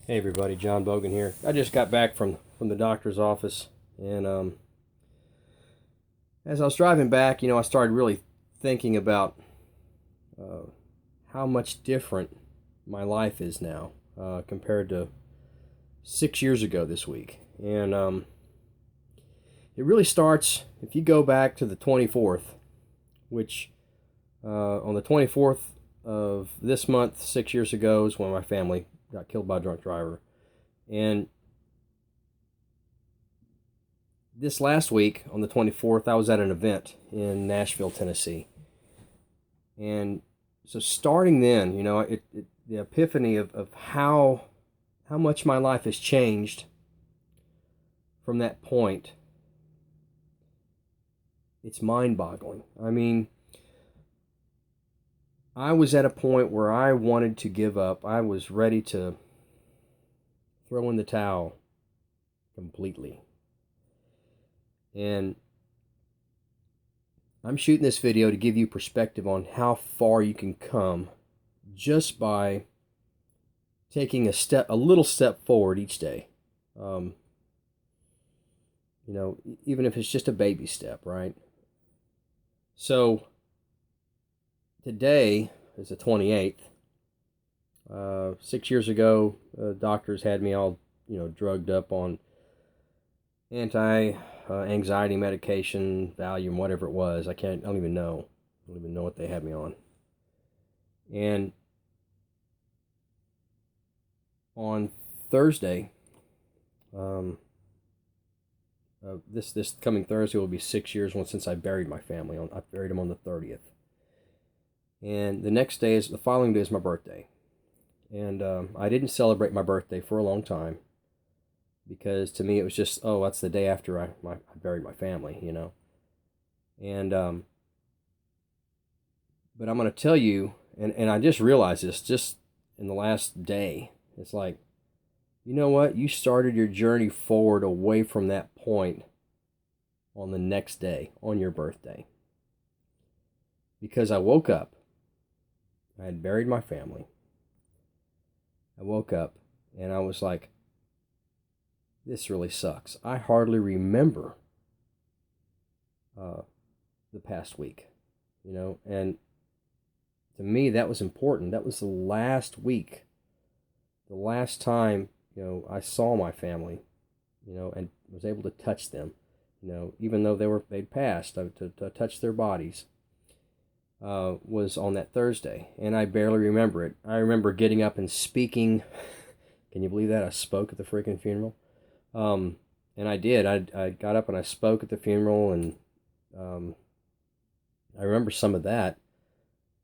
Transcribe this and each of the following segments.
Hey everybody, John Bogan here. I just got back from the doctor's office, and as I was driving back, I started really thinking about uh, how much different my life is now compared to 6 years ago this week. And it really starts if you go back to the 24th, which on the 24th of this month, 6 years ago, is when my family got killed by a drunk driver. And this last week, on the 24th, I was at an event in Nashville, Tennessee. And so starting then, the epiphany of how much my life has changed from that point, it's mind-boggling. I mean, I was at a point where I wanted to give up. I was ready to throw in the towel completely. And I'm shooting this video to give you perspective on how far you can come just by taking a little step forward each day. Even if it's just a baby step, right? So today is the 28th. 6 years ago, doctors had me all, drugged up on anti-anxiety medication, Valium, whatever it was. I don't even know. I don't even know what they had me on. And on Thursday, this coming Thursday will be 6 years since I buried my family. I buried them on the 30th. And the following day is my birthday. And I didn't celebrate my birthday for a long time because to me it was just, oh, that's the day after I buried my family, And but I'm going to tell you, and I just realized this just in the last day. It's like, you know what? You started your journey forward away from that point on the next day, on your birthday. Because I woke up, I had buried my family. I woke up and I was like, this really sucks. I hardly remember the past week, and to me that was important. That was the last week, the last time, I saw my family, and was able to touch them, even though they'd passed, to touch their bodies. Was on that Thursday, and I barely remember it. I remember getting up and speaking. Can you believe that? I spoke at the freaking funeral. And I did. I got up and I spoke at the funeral, and I remember some of that.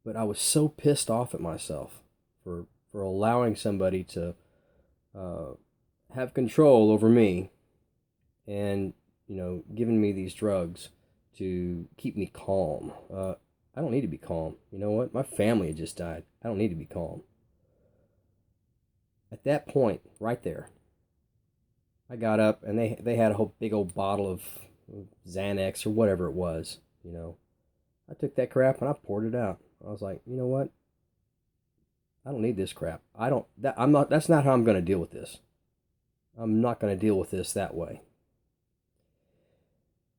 But I was so pissed off at myself for allowing somebody to have control over me, and giving me these drugs to keep me calm. I don't need to be calm. You know what? My family had just died. I don't need to be calm. At that point, right there, I got up and they had a whole big old bottle of Xanax or whatever it was. I took that crap and I poured it out. I was like, you know what? I don't need this crap. That's not how I'm going to deal with this. I'm not going to deal with this that way.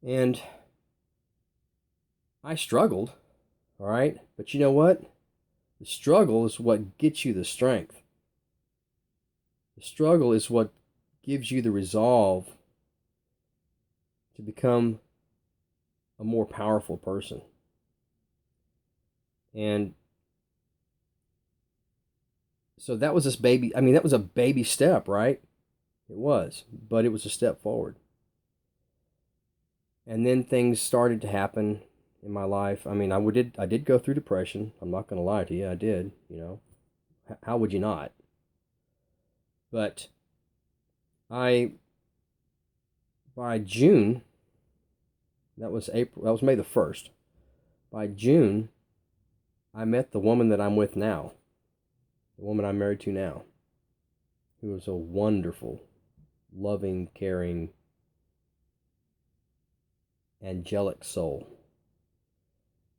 And I struggled. All right? But you know what? The struggle is what gets you the strength. The struggle is what gives you the resolve to become a more powerful person. And so that was that was a baby step, right? It was, but it was a step forward. And then things started to happen in my life. I did go through depression. I'm not going to lie to you. I did, How would you not? But by June, that was May the 1st. By June, I met the woman that I'm with now. The woman I'm married to now. Who was a wonderful, loving, caring, angelic soul.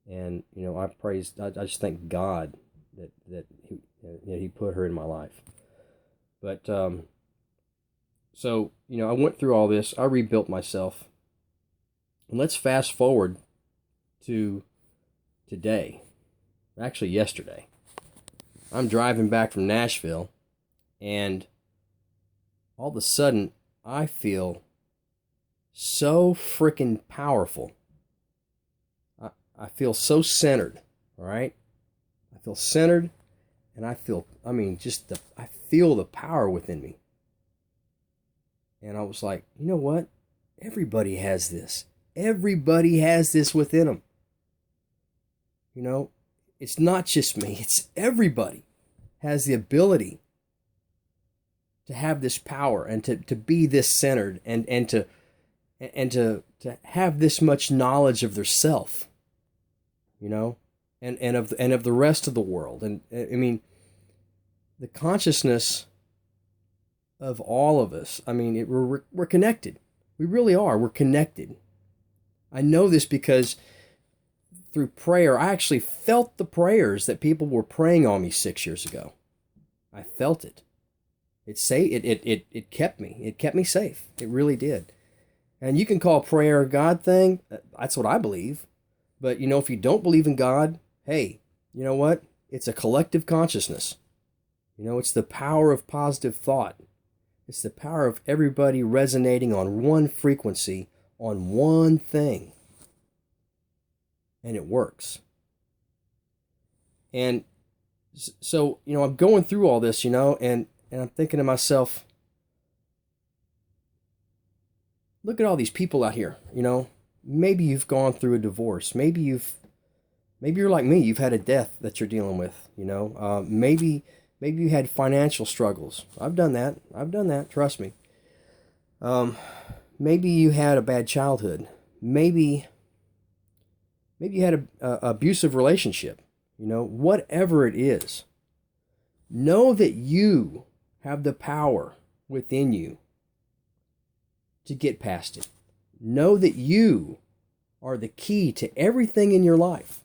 And I just thank God that he put her in my life. But so, I went through all this. I rebuilt myself. And let's fast forward to today. Actually, yesterday. I'm driving back from Nashville, and all of a sudden, I feel so freaking powerful. I feel so centered, all right? I feel centered, and I feel the power within me. And I was like, you know what? Everybody has this. Everybody has this within them. It's not just me. It's everybody has the ability to have this power and to be this centered and to have this much knowledge of their self, and of the rest of the world. And I mean, the consciousness of all of us. I mean, we're connected. We really are. We're connected. I know this because through prayer, I actually felt the prayers that people were praying on me 6 years ago. I felt it. It kept me. It kept me safe. It really did. And you can call prayer a God thing. That's what I believe. But, if you don't believe in God, hey, you know what? It's a collective consciousness. It's the power of positive thought. It's the power of everybody resonating on one frequency, on one thing. And it works. And so, I'm going through all this, and I'm thinking to myself, look at all these people out here, maybe you've gone through a divorce. Maybe you're like me. You've had a death that you're dealing with, maybe you had financial struggles. I've done that. Trust me. Maybe you had a bad childhood. Maybe you had a abusive relationship. Whatever it is, know that you have the power within you to get past it. Know that you are the key to everything in your life.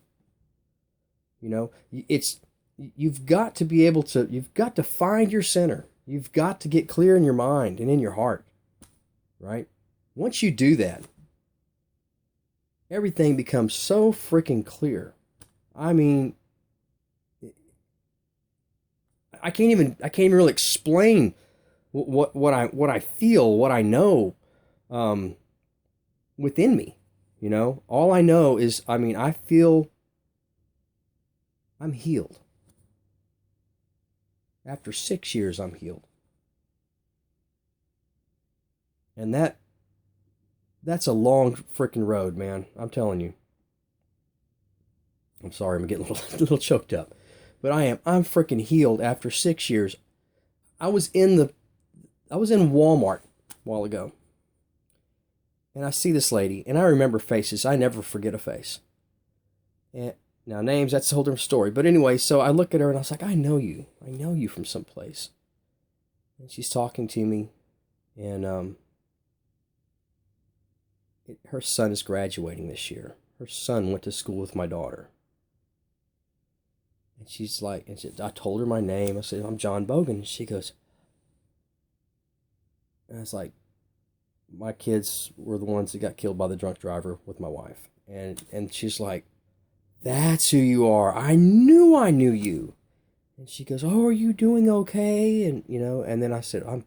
You've got to find your center. You've got to get clear in your mind and in your heart, right? Once you do that, everything becomes so freaking clear. I mean, I can't even really explain what I feel, what I know within me. All I know is, I feel I'm healed. After 6 years, I'm healed. And that's a long freaking road, man. I'm telling you. I'm sorry, I'm getting a little choked up. But I'm freaking healed after 6 years. I was in Walmart a while ago. And I see this lady, and I remember faces. I never forget a face. And now names, that's a whole different story. But anyway, so I look at her and I was like, I know you. I know you from someplace. And she's talking to me, and her son is graduating this year. Her son went to school with my daughter. And she's like, I told her my name. I said, I'm John Bogan. And she goes, and I was like, my kids were the ones that got killed by the drunk driver with my wife. And she's like, that's who you are. I knew you. And she goes, oh, are you doing okay? And, and then I said, and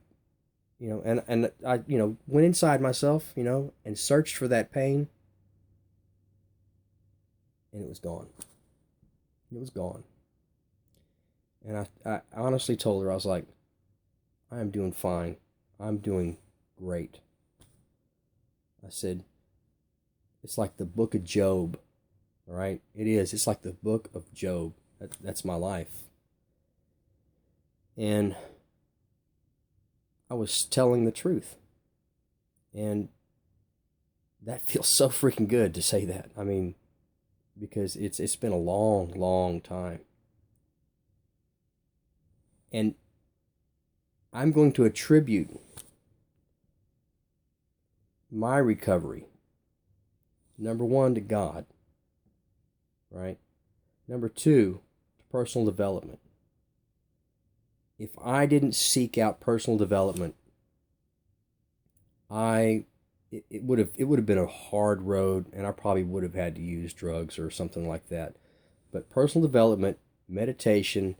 I, went inside myself, and searched for that pain. And it was gone. It was gone. And I honestly told her, I was like, I am doing fine. I'm doing great. I said, it's like the book of Job, all right? It is. It's like the book of Job. That's my life. And I was telling the truth. And that feels so freaking good to say that. Because it's been a long, long time. And I'm going to attribute my recovery, number one, to God, right? Number two, to personal development. if I didn't seek out personal development, it would have been a hard road, and I probably would have had to use drugs or something like that. But personal development, meditation,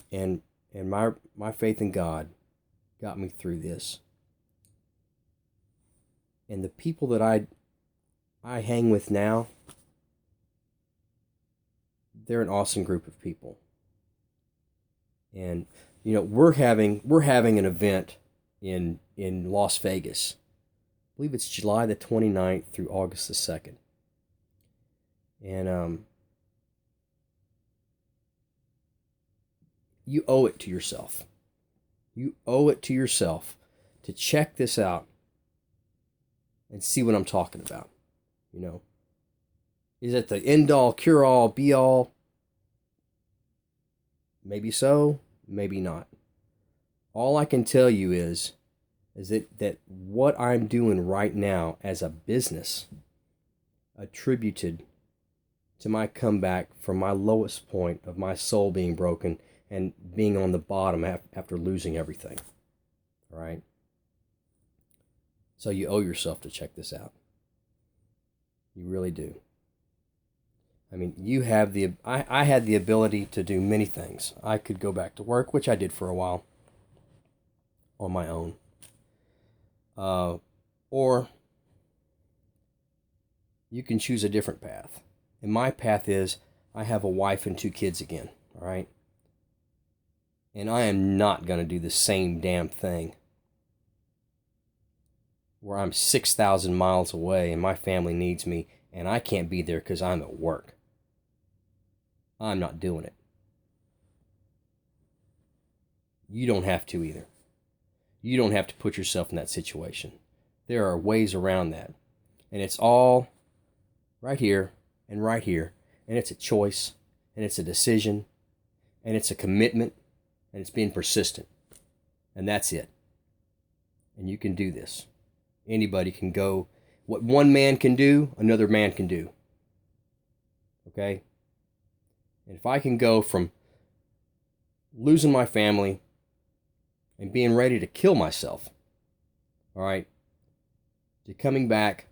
and my faith in God got me through this. And the people that I hang with now, they're an awesome group of people. And we're having an event in Las Vegas. I believe it's July the 29th through August the 2nd. And you owe it to yourself. You owe it to yourself to check this out and see what I'm talking about. Is it the end all, cure all, be all? Maybe so, maybe not. All I can tell you is that what I'm doing right now as a business attributed to my comeback from my lowest point of my soul being broken and being on the bottom after losing everything. All right? So you owe yourself to check this out. You really do. I mean, you have I had the ability to do many things. I could go back to work, which I did for a while on my own. Or you can choose a different path. And my path is I have a wife and 2 kids again, all right? And I am not going to do the same damn thing where I'm 6,000 miles away and my family needs me and I can't be there because I'm at work. I'm not doing it. You don't have to either. You don't have to put yourself in that situation. There are ways around that. And it's all right here and right here. And it's a choice. And it's a decision. And it's a commitment. And it's being persistent. And that's it. And you can do this. Anybody can go. What one man can do, another man can do. Okay? And if I can go from losing my family and being ready to kill myself, all right, to coming back,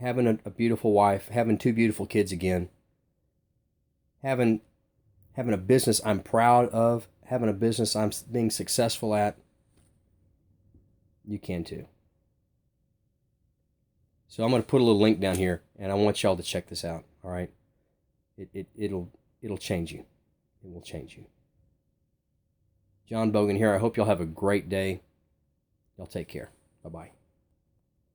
having a beautiful wife, having 2 beautiful kids again, having a business I'm proud of, having a business I'm being successful at, you can too. So I'm going to put a little link down here, and I want y'all to check this out, all right? It'll change you. It will change you. John Bogan here. I hope y'all have a great day. Y'all take care. Bye-bye.